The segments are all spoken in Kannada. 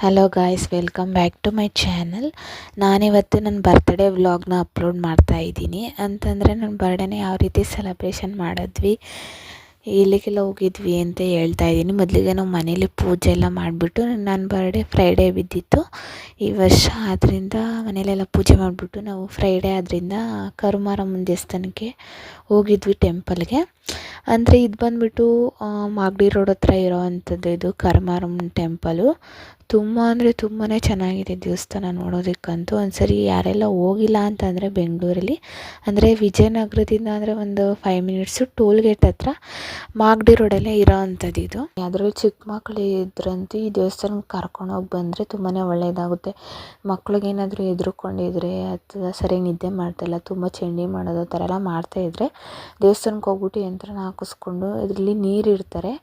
Hello guys, welcome back to my channel. ನಾನಿವತ್ತು ನನ್ನ ಬರ್ತ್ಡೇ ವ್ಲಾಗ್ನ ಅಪ್ಲೋಡ್ ಮಾಡ್ತಾ ಇದ್ದೀನಿ. ಅಂತಂದರೆ ನನ್ನ ಬರ್ಡೇನ ಯಾವ ರೀತಿ ಸೆಲೆಬ್ರೇಷನ್ ಮಾಡಿದ್ವಿ, ಇಲ್ಲಿಗೆಲ್ಲ ಹೋಗಿದ್ವಿ ಅಂತ ಹೇಳ್ತಾ ಇದ್ದೀನಿ. ಮೊದಲಿಗೆ ನಾವು ಮನೇಲಿ ಪೂಜೆ ಎಲ್ಲ ಮಾಡಿಬಿಟ್ಟು, ನನ್ನ ಬರ್ಡೇ ಫ್ರೈಡೇ ಬಿದ್ದಿತ್ತು ಈ ವರ್ಷ. ಆದ್ದರಿಂದ ಮನೇಲೆಲ್ಲ ಪೂಜೆ ಮಾಡಿಬಿಟ್ಟು ನಾವು ಫ್ರೈಡೇ ಆದ್ದರಿಂದ ಕರುಮಾರಮ್ಮನ ದೇವಸ್ಥಾನಕ್ಕೆ ಹೋಗಿದ್ವಿ, ಟೆಂಪಲ್ಗೆ. ಅಂದರೆ ಇದು ಬಂದುಬಿಟ್ಟು ಮಾಗಡಿ ರೋಡ್ ಹತ್ರ ಇರೋ ಅಂಥದ್ದು ಇದು ಕರುಮಾರಮ್ಮನ ಟೆಂಪಲು. ತುಂಬ ಅಂದರೆ ತುಂಬಾ ಚೆನ್ನಾಗಿದೆ ದೇವಸ್ಥಾನ ನೋಡೋದಕ್ಕಂತೂ. ಒಂದ್ಸರಿ ಯಾರೆಲ್ಲ ಹೋಗಿಲ್ಲ ಅಂತಂದರೆ ಬೆಂಗಳೂರಲ್ಲಿ, ಅಂದರೆ ವಿಜಯನಗರದಿಂದ ಅಂದರೆ ಒಂದು 5 ಮಿನಿಟ್ಸು ಟೋಲ್ ಗೇಟ್ ಹತ್ರ ಮಾಗಡಿ ರೋಡಲ್ಲೇ ಇರೋ ಅಂಥದ್ದು ಇದು. ಅದರಲ್ಲಿ ಚಿಕ್ಕ ಮಕ್ಕಳು ಇದ್ರಂತೂ ಈ ದೇವಸ್ಥಾನಕ್ಕೆ ಕರ್ಕೊಂಡೋಗಿ ಬಂದರೆ ತುಂಬಾ ಒಳ್ಳೆಯದಾಗುತ್ತೆ. ಮಕ್ಳಿಗೇನಾದರೂ ಹೆದರ್ಕೊಂಡಿದ್ರೆ ಅಥವಾ ಸರಿಯಾಗಿ ನಿದ್ದೆ ಮಾಡ್ತಾಯಿಲ್ಲ, ತುಂಬ ಚಂಡಿ ಮಾಡೋದು ಆ ಥರ ಎಲ್ಲ ಮಾಡ್ತಾಯಿದ್ರೆ ದೇವಸ್ಥಾನಕ್ಕೆ ಹೋಗ್ಬಿಟ್ಟು ಯಂತ್ರನ ಹಾಕಿಸ್ಕೊಂಡು ಇದರಲ್ಲಿ ನೀರು ಇಡ್ತಾರೆ,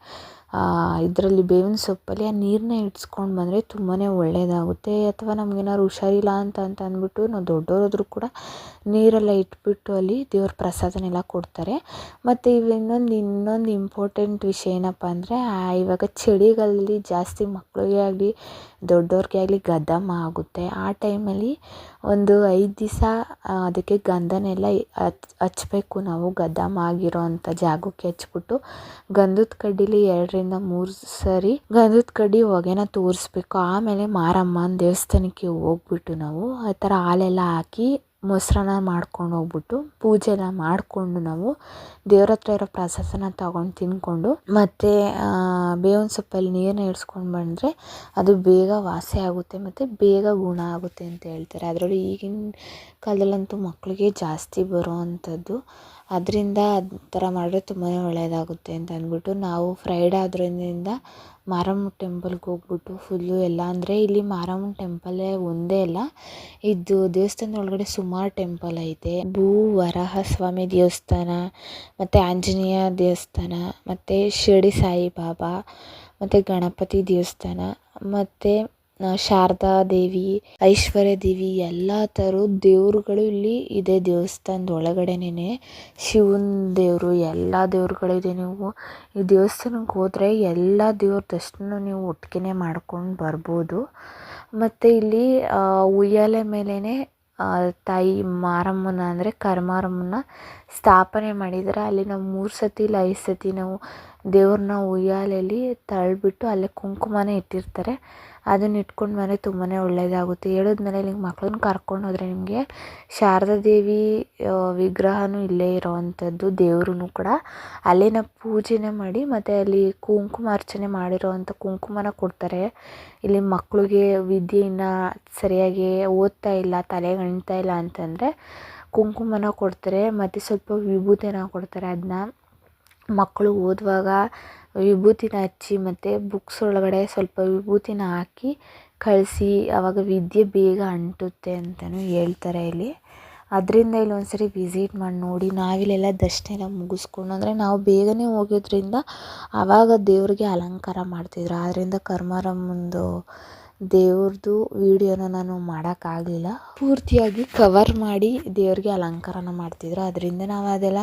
ಇದರಲ್ಲಿ ಬೇವಿನ ಸೊಪ್ಪಲ್ಲಿ ಆ ನೀರನ್ನ ಇಡ್ಸ್ಕೊಂಡು ಬಂದರೆ ತುಂಬಾ ಒಳ್ಳೆಯದಾಗುತ್ತೆ. ಅಥವಾ ನಮಗೇನಾದ್ರು ಹುಷಾರಿಲ್ಲ ಅಂತ ಅಂದ್ಬಿಟ್ಟು ನಾವು ದೊಡ್ಡವರಾದ್ರೂ ಕೂಡ ನೀರೆಲ್ಲ ಇಟ್ಬಿಟ್ಟು ಅಲ್ಲಿ ದೇವ್ರ ಪ್ರಸಾದನೆಲ್ಲ ಕೊಡ್ತಾರೆ. ಮತ್ತು ಇನ್ನೊಂದು ಇಂಪಾರ್ಟೆಂಟ್ ವಿಷಯ ಏನಪ್ಪ ಅಂದರೆ, ಇವಾಗ ಚಳಿಗಾಲದಲ್ಲಿ ಜಾಸ್ತಿ ಮಕ್ಕಳಿಗೆ ಆಗಲಿ ದೊಡ್ಡವ್ರಿಗೆ ಆಗಲಿ ಗದ್ದಮ ಆಗುತ್ತೆ. ಆ ಟೈಮಲ್ಲಿ ಒಂದು 5 ದಿವಸ ಅದಕ್ಕೆ ಗಂಧನೆಲ್ಲ ಹಚ್ಬೇಕು ನಾವು. ಗದ್ದಮ ಆಗಿರೋ ಅಂಥ ಜಾಗಕ್ಕೆ ಹಚ್ಬಿಟ್ಟು ಗಂಧದ ಕಡ್ಡಿಲಿ 2ರಿಂದ 3 ಸರಿ ಗಂಧದ ಕಡ್ಡಿ ಹೊಗೆನ ತೋರಿಸ್ಬೇಕು. ಆಮೇಲೆ ಮಾರಮ್ಮನ ದೇವಸ್ಥಾನಕ್ಕೆ ಹೋಗ್ಬಿಟ್ಟು ನಾವು ಆ ಥರ ಹಾಲೆಲ್ಲ ಹಾಕಿ ಮೊಸರನ್ನ ಮಾಡ್ಕೊಂಡು ಹೋಗ್ಬಿಟ್ಟು ಪೂಜೆ ಎಲ್ಲ ಮಾಡಿಕೊಂಡು ನಾವು ದೇವ್ರ ಹತ್ರ ಇರೋ ಪ್ರಸಾದನ ತೊಗೊಂಡು ತಿಂದ್ಕೊಂಡು ಮತ್ತು ಬೇವಿನ ಸೊಪ್ಪಲ್ಲಿ ನೀರನ್ನ ಇಡ್ಸ್ಕೊಂಡು ಬಂದರೆ ಅದು ಬೇಗ ವಾಸಿ ಆಗುತ್ತೆ ಮತ್ತು ಬೇಗ ಗುಣ ಆಗುತ್ತೆ ಅಂತ ಹೇಳ್ತಾರೆ. ಅದರಲ್ಲೂ ಈಗಿನ ಕಾಲದಲ್ಲಂತೂ ಮಕ್ಕಳಿಗೆ ಜಾಸ್ತಿ ಬರೋ ಅಂಥದ್ದು. ಅದರಿಂದ ಆ ಥರ ಮಾಡಿದ್ರೆ ತುಂಬಾ ಒಳ್ಳೆಯದಾಗುತ್ತೆ ಅಂತ ಅಂದ್ಬಿಟ್ಟು ನಾವು ಫ್ರೈಡೇ ಆದ್ರಿಂದ ಮಾರಮ್ಮ ಟೆಂಪಲ್ಗೆ ಹೋಗ್ಬಿಟ್ಟು ಫುಲ್ಲು ಎಲ್ಲ, ಅಂದರೆ ಇಲ್ಲಿ ಮಾರಮ್ಮನ ಟೆಂಪಲ್ಲೇ ಒಂದೇ ಅಲ್ಲ, ಇದು ದೇವಸ್ಥಾನದ ಒಳಗಡೆ ಸುಮಾರು ಟೆಂಪಲ್ ಐತೆ. ವರಾಹ ಸ್ವಾಮಿ ದೇವಸ್ಥಾನ, ಮತ್ತು ಆಂಜನೇಯ ದೇವಸ್ಥಾನ, ಮತ್ತು ಶಿರಡಿ ಸಾಯಿಬಾಬಾ, ಮತ್ತು ಗಣಪತಿ ದೇವಸ್ಥಾನ, ಮತ್ತು ಶಾರದಾ ದೇವಿ, ಐಶ್ವರ್ಯ ದೇವಿ, ಎಲ್ಲ ಥರದ ದೇವ್ರುಗಳು ಇಲ್ಲಿ ಇದೆ ದೇವಸ್ಥಾನದ ಒಳಗಡೆನೇ. ಶಿವನ ದೇವರು, ಎಲ್ಲ ದೇವ್ರುಗಳಿದೆ. ನೀವು ಈ ದೇವಸ್ಥಾನಕ್ಕೆ ಹೋದರೆ ಎಲ್ಲ ದೇವ್ರ ದರ್ಶನ ನೀವು ಒಟ್ಟಿಗೆ ಮಾಡ್ಕೊಂಡು ಬರ್ಬೋದು. ಮತ್ತು ಇಲ್ಲಿ ಉಯ್ಯಾಲೆ ಮೇಲೇ ತಾಯಿ ಮಾರಮ್ಮನ ಅಂದರೆ ಕರುಮಾರಮ್ಮನ ಸ್ಥಾಪನೆ ಮಾಡಿದ್ದಾರೆ. ಅಲ್ಲಿ ನಾವು 3 ಸತಿ ಇಲ್ಲ 5 ಸತಿ ನಾವು ದೇವ್ರನ್ನ ಉಯ್ಯಾಲೆಯಲ್ಲಿ ತಳ್ಳಿಬಿಟ್ಟು ಅಲ್ಲೇ ಕುಂಕುಮನೇ ಇಟ್ಟಿರ್ತಾರೆ. ಅದನ್ನ ಇಟ್ಕೊಂಡು ಬಂದರೆ ತುಂಬಾ ಒಳ್ಳೆಯದಾಗುತ್ತೆ. ಹೇಳಿದ್ಮೇಲೆ ಇಲ್ಲಿಗೆ ಮಕ್ಕಳನ್ನ ಕರ್ಕೊಂಡು ಹೋದರೆ ನಿಮಗೆ ಶಾರದಾ ದೇವಿ ವಿಗ್ರಹನೂ ಇಲ್ಲೇ ಇರೋವಂಥದ್ದು, ದೇವ್ರೂ ಕೂಡ ಅಲ್ಲಿನ ಪೂಜೆನೇ ಮಾಡಿ ಮತ್ತು ಅಲ್ಲಿ ಕುಂಕುಮಾರ್ಚನೆ ಮಾಡಿರೋವಂಥ ಕುಂಕುಮನ ಕೊಡ್ತಾರೆ. ಇಲ್ಲಿ ಮಕ್ಕಳಿಗೆ ವಿದ್ಯೆಯನ್ನು ಸರಿಯಾಗಿ ಓದ್ತಾ ಇಲ್ಲ, ತಲೆಗೆ ಅಂಟ್ತಾ ಇಲ್ಲ ಅಂತಂದರೆ ಕುಂಕುಮನ ಕೊಡ್ತಾರೆ ಮತ್ತು ಸ್ವಲ್ಪ ವಿಭೂತಿನ ಕೊಡ್ತಾರೆ. ಅದನ್ನ ಮಕ್ಕಳು ಓದುವಾಗ ವಿಭೂತಿನ ಹಚ್ಚಿ ಮತ್ತು ಬುಕ್ಸ್ ಒಳಗಡೆ ಸ್ವಲ್ಪ ವಿಭೂತಿನ ಹಾಕಿ ಕಳಿಸಿ, ಆವಾಗ ವಿದ್ಯೆ ಬೇಗ ಅಂಟುತ್ತೆ ಅಂತಲೂ ಹೇಳ್ತಾರೆ ಇಲ್ಲಿ. ಅದರಿಂದ ಇಲ್ಲಿ ಒಂದ್ಸರಿ ವಿಸಿಟ್ ಮಾಡಿ ನೋಡಿ. ನಾವಿಲ್ಲೆಲ್ಲ ದರ್ಶನ ಎಲ್ಲ ಮುಗಿಸ್ಕೊಂಡು, ಅಂದರೆ ನಾವು ಬೇಗನೆ ಹೋಗೋದ್ರಿಂದ ಆವಾಗ ದೇವ್ರಿಗೆ ಅಲಂಕಾರ ಮಾಡ್ತಿದ್ರು. ಆದ್ದರಿಂದ ಕರುಮಾರಮ್ಮಂದು ದೇವ್ರದ್ದು ವಿಡಿಯೋನ ನಾನು ಮಾಡೋಕ್ಕಾಗಲಿಲ್ಲ, ಪೂರ್ತಿಯಾಗಿ ಕವರ್ ಮಾಡಿ ದೇವ್ರಿಗೆ ಅಲಂಕಾರನ ಮಾಡ್ತಿದ್ರು. ಅದರಿಂದ ನಾವು ಅದೆಲ್ಲ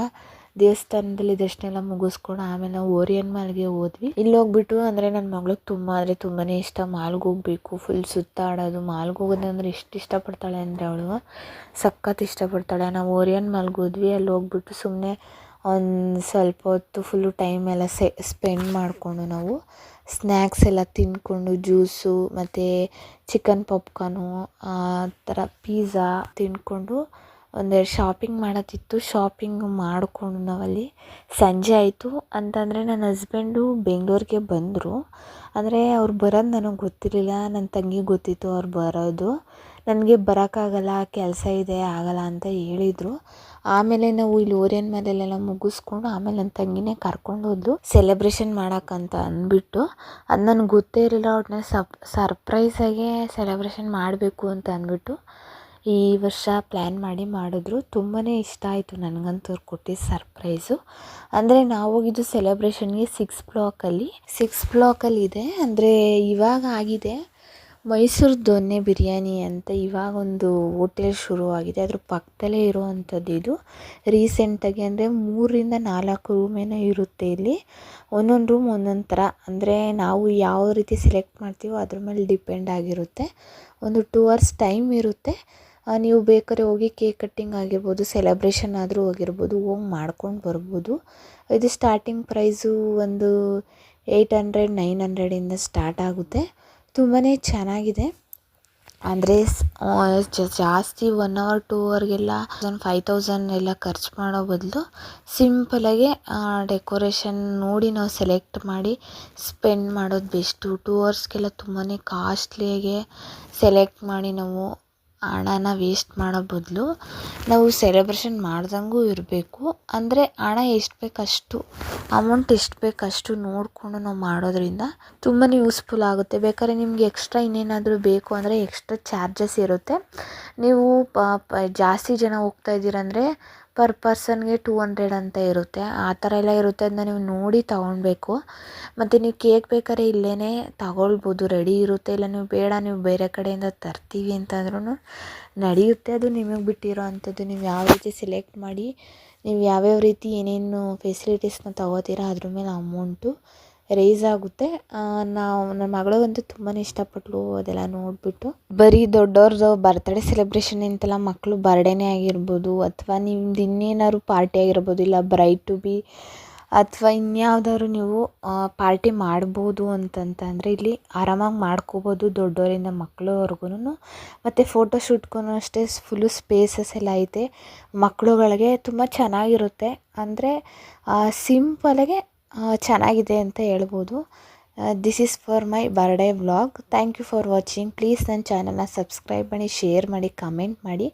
ದೇವಸ್ಥಾನದಲ್ಲಿ ದರ್ಶನ ಎಲ್ಲ ಮುಗಿಸ್ಕೊಂಡು ಆಮೇಲೆ ನಾವು ಓರಿಯನ್ ಮಾಲ್ಗೆ ಹೋದ್ವಿ. ಇಲ್ಲಿ ಹೋಗ್ಬಿಟ್ಟು ಅಂದರೆ ನನ್ನ ಮಗಳಿಗೆ ತುಂಬ ಅಂದರೆ ತುಂಬಾ ಇಷ್ಟ ಮಾಲ್ಗೆ ಹೋಗಬೇಕು, ಫುಲ್ ಸುತ್ತಾಡೋದು. ಮಾಲ್ಗೆ ಹೋಗೋದಂದ್ರೆ ಎಷ್ಟು ಇಷ್ಟಪಡ್ತಾಳೆ ಅಂದರೆ ಅವಳು ಸಖತ್ ಇಷ್ಟಪಡ್ತಾಳೆ. ನಾವು ಓರಿಯನ್ ಮಾಲ್ಗೆ ಹೋದ್ವಿ. ಅಲ್ಲಿ ಹೋಗ್ಬಿಟ್ಟು ಸುಮ್ಮನೆ ಒಂದು ಸ್ವಲ್ಪ ಹೊತ್ತು ಫುಲ್ಲು ಟೈಮ್ ಎಲ್ಲ ಸ್ಪೆಂಡ್ ಮಾಡಿಕೊಂಡು ನಾವು ಸ್ನ್ಯಾಕ್ಸ್ ಎಲ್ಲ ತಿಂದ್ಕೊಂಡು ಜ್ಯೂಸು ಮತ್ತು ಚಿಕನ್ ಪಾಪ್ಕಾರ್ನು ಆ ಥರ ಪಿಝಾ ತಿಂದ್ಕೊಂಡು ಒಂದೆರಡು ಶಾಪಿಂಗ್ ಮಾಡೋದಿತ್ತು. ಶಾಪಿಂಗ್ ಮಾಡಿಕೊಂಡು ನಾವಲ್ಲಿ ಸಂಜೆ ಆಯಿತು. ಅಂತಂದರೆ ನನ್ನ ಹಸ್ಬೆಂಡು ಬೆಂಗಳೂರಿಗೆ ಬಂದರು. ಅಂದರೆ ಅವ್ರು ಬರೋದು ನನಗೆ ಗೊತ್ತಿರಲಿಲ್ಲ, ನನ್ನ ತಂಗಿಗೆ ಗೊತ್ತಿತ್ತು ಅವ್ರು ಬರೋದು. ನನಗೆ ಬರೋಕ್ಕಾಗಲ್ಲ, ಕೆಲಸ ಇದೆ, ಆಗಲ್ಲ ಅಂತ ಹೇಳಿದರು. ಆಮೇಲೆ ನಾವು ಇಲ್ಲಿ ಓರಿಯನ್ ಮಾಲೆಲ್ಲ ಮುಗಿಸ್ಕೊಂಡು ಆಮೇಲೆ ನನ್ನ ತಂಗಿನೇ ಕರ್ಕೊಂಡು ಹೋದ್ಲು ಸೆಲೆಬ್ರೇಷನ್ ಮಾಡೋಕ್ಕಂತ ಅಂದ್ಬಿಟ್ಟು. ಅದು ನನಗೆ ಗೊತ್ತೇ ಇರಲಿಲ್ಲ, ಅವ್ರನ್ನ ಸರ್ಪ್ರೈಸಾಗೆ ಸೆಲೆಬ್ರೇಷನ್ ಮಾಡಬೇಕು ಅಂತ ಅಂದ್ಬಿಟ್ಟು ಈ ವರ್ಷ ಪ್ಲ್ಯಾನ್ ಮಾಡಿದ್ರು. ತುಂಬಾ ಇಷ್ಟ ಆಯಿತು ನನಗಂತೂ ಅವ್ರು ಕೊಟ್ಟಿದ್ದು ಸರ್ಪ್ರೈಸು. ಅಂದರೆ ನಾವು ಹೋಗಿದ್ದು ಸೆಲೆಬ್ರೇಷನ್ಗೆ 6 ಬ್ಲಾಕಲ್ಲಿ ಇದೆ. ಅಂದರೆ ಇವಾಗ ಆಗಿದೆ, ಮೈಸೂರು ದೊನ್ನೆ ಬಿರಿಯಾನಿ ಅಂತ ಇವಾಗ ಒಂದು ಹೋಟೆಲ್ ಶುರುವಾಗಿದೆ. ಅದ್ರ ಪಕ್ಕದಲ್ಲೇ ಇರುವಂಥದ್ದು ಇದು. ರೀಸೆಂಟಾಗಿ ಅಂದರೆ 3-4 ರೂಮೇನೋ ಇರುತ್ತೆ ಇಲ್ಲಿ. ಒಂದೊಂದು ರೂಮ್ ಒಂದೊಂದು ಥರ, ಅಂದರೆ ನಾವು ಯಾವ ರೀತಿ ಸೆಲೆಕ್ಟ್ ಮಾಡ್ತೀವೋ ಅದ್ರ ಮೇಲೆ ಡಿಪೆಂಡ್ ಆಗಿರುತ್ತೆ. ಒಂದು 2 ಅವರ್ಸ್ ಟೈಮ್ ಇರುತ್ತೆ. ನೀವು ಬೇಕಾದ್ರೆ ಹೋಗಿ ಕೇಕ್ ಕಟ್ಟಿಂಗ್ ಆಗಿರ್ಬೋದು, ಸೆಲೆಬ್ರೇಷನ್ ಆದರೂ ಆಗಿರ್ಬೋದು, ಹೋಗಿ ಮಾಡ್ಕೊಂಡು ಬರ್ಬೋದು. ಇದು ಸ್ಟಾರ್ಟಿಂಗ್ ಪ್ರೈಸು ಒಂದು 800-900 ಸ್ಟಾರ್ಟ್ ಆಗುತ್ತೆ. ತುಂಬಾ ಚೆನ್ನಾಗಿದೆ. ಅಂದರೆ ಜಾಸ್ತಿ 1 ಅವರ್ 2 ಅವರ್ಗೆಲ್ಲ 5,000 ಎಲ್ಲ ಖರ್ಚು ಮಾಡೋ ಬದಲು ಸಿಂಪಲಾಗೆ ಡೆಕೋರೇಷನ್ ನೋಡಿ ನಾವು ಸೆಲೆಕ್ಟ್ ಮಾಡಿ ಸ್ಪೆಂಡ್ ಮಾಡೋದು ಬೆಸ್ಟು. 2 ಅವರ್ಸ್ಗೆಲ್ಲ ತುಂಬಾ ಕಾಸ್ಟ್ಲಿಯಾಗೆ ಸೆಲೆಕ್ಟ್ ಮಾಡಿ ನಾವು ಹಣನ ವೇಸ್ಟ್ ಮಾಡೋ ಬದಲು ನಾವು ಸೆಲೆಬ್ರೇಷನ್ ಮಾಡ್ದಂಗೂ ಇರಬೇಕು. ಅಂದರೆ ಹಣ ಎಷ್ಟು ಬೇಕಷ್ಟು, ಅಮೌಂಟ್ ಎಷ್ಟು ಬೇಕಷ್ಟು ನೋಡಿಕೊಂಡು ನಾವು ಮಾಡೋದ್ರಿಂದ ತುಂಬಾ ಯೂಸ್ಫುಲ್ ಆಗುತ್ತೆ. ಬೇಕಾದ್ರೆ ನಿಮಗೆ ಎಕ್ಸ್ಟ್ರಾ ಇನ್ನೇನಾದರೂ ಬೇಕು ಅಂದರೆ ಎಕ್ಸ್ಟ್ರಾ ಚಾರ್ಜಸ್ ಇರುತ್ತೆ. ನೀವು ಜಾಸ್ತಿ ಜನ ಹೋಗ್ತಾ ಇದ್ದೀರಂದರೆ ಪರ್ ಪರ್ಸನ್ಗೆ 200 ಅಂತ ಇರುತ್ತೆ. ಆ ಥರ ಎಲ್ಲ ಇರುತ್ತೆ. ಅದನ್ನ ನೀವು ನೋಡಿ ತೊಗೊಳ್ಬೇಕು. ಮತ್ತು ನೀವು ಕೇಕ್ ಬೇಕಾದ್ರೆ ಇಲ್ಲೇ ತಗೊಳ್ಬೋದು, ರೆಡಿ ಇರುತ್ತೆ. ಇಲ್ಲ ನೀವು ಬೇಡ, ನೀವು ಬೇರೆ ಕಡೆಯಿಂದ ತರ್ತೀವಿ ಅಂತಂದ್ರೂ ನಡೆಯುತ್ತೆ. ಅದು ನಿಮಗೆ ಬಿಟ್ಟಿರೋ ಅಂಥದ್ದು. ನೀವು ಯಾವ ರೀತಿ ಸೆಲೆಕ್ಟ್ ಮಾಡಿ ನೀವು ಯಾವ್ಯಾವ ರೀತಿ ಏನೇನು ಫೆಸಿಲಿಟೀಸ್ನ ತೊಗೋತೀರಾ ಅದ್ರ ಮೇಲೆ ಅಮೌಂಟು ರೈಸ್ ಆಗುತ್ತೆ. ನನ್ನ ಮಗಳಿಗಂತೂ ತುಂಬಾ ಇಷ್ಟಪಟ್ಟಳು ಅದೆಲ್ಲ ನೋಡಿಬಿಟ್ಟು. ಬರೀ ದೊಡ್ಡವ್ರದ್ದು ಬರ್ತ್ಡೇ ಸೆಲೆಬ್ರೇಷನ್ ಅಂತೆಲ್ಲ ಮಕ್ಕಳು ಬರ್ಡೇನೇ ಆಗಿರ್ಬೋದು, ಅಥವಾ ನಿಮ್ದು ಇನ್ನೇನಾದ್ರು ಪಾರ್ಟಿ ಆಗಿರ್ಬೋದು, ಇಲ್ಲ ಬ್ರೈಡ್ ಟು ಬಿ ಅಥವಾ ಇನ್ಯಾವುದಾದ್ರು ನೀವು ಪಾರ್ಟಿ ಮಾಡ್ಬೋದು ಅಂತಂತಂದರೆ ಇಲ್ಲಿ ಆರಾಮಾಗಿ ಮಾಡ್ಕೋಬೋದು, ದೊಡ್ಡವರಿಂದ ಮಕ್ಕಳವರೆಗೂ. ಮತ್ತು ಫೋಟೋಶೂಟ್ಗೂ ಅಷ್ಟೇ ಫುಲ್ಲು ಸ್ಪೇಸಸ್ ಎಲ್ಲ ಐತೆ. ಮಕ್ಕಳುಗಳಿಗೆ ತುಂಬ ಚೆನ್ನಾಗಿರುತ್ತೆ. ಅಂದರೆ ಸಿಂಪಲಾಗೆ ಚೆನ್ನಾಗಿದೆ ಅಂತ ಹೇಳ್ಬೋದು. This is for my birthday vlog. Thank you for watching. Please ನನ್ನ ಚಾನಲ್ನ ಸಬ್ಸ್ಕ್ರೈಬ್ ಮಾಡಿ, ಶೇರ್ ಮಾಡಿ, ಕಮೆಂಟ್ ಮಾಡಿ.